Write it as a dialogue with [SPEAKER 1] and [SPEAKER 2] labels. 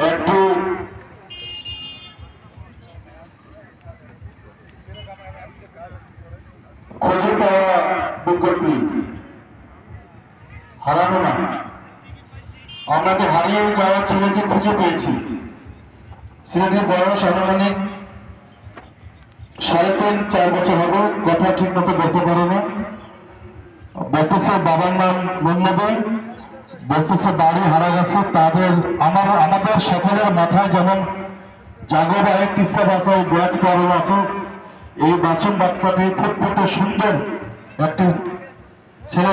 [SPEAKER 1] একটু খুঁজে পাওয়া বিজ্ঞপ্তি হারানো না, আমাকে হারিয়ে যাওয়া ছেলেকে খুঁজে পেয়েছি। ছেলেটির বয়স আনুমানিক 3.5-4 বছর হবে, কথা ঠিক মতো বলতে পারে না। বলতেছে বাবার নাম মুন্নবী, বলতেছে বাড়ি হারা গেছে। আমাদের সকলের মাথায় যেমন জাগো ভাই তিস্তা বাসায় গ্যাস প্রবলেম আছে, এই বাচ্চাটি ফুটফুটে সুন্দর একটি ছেলে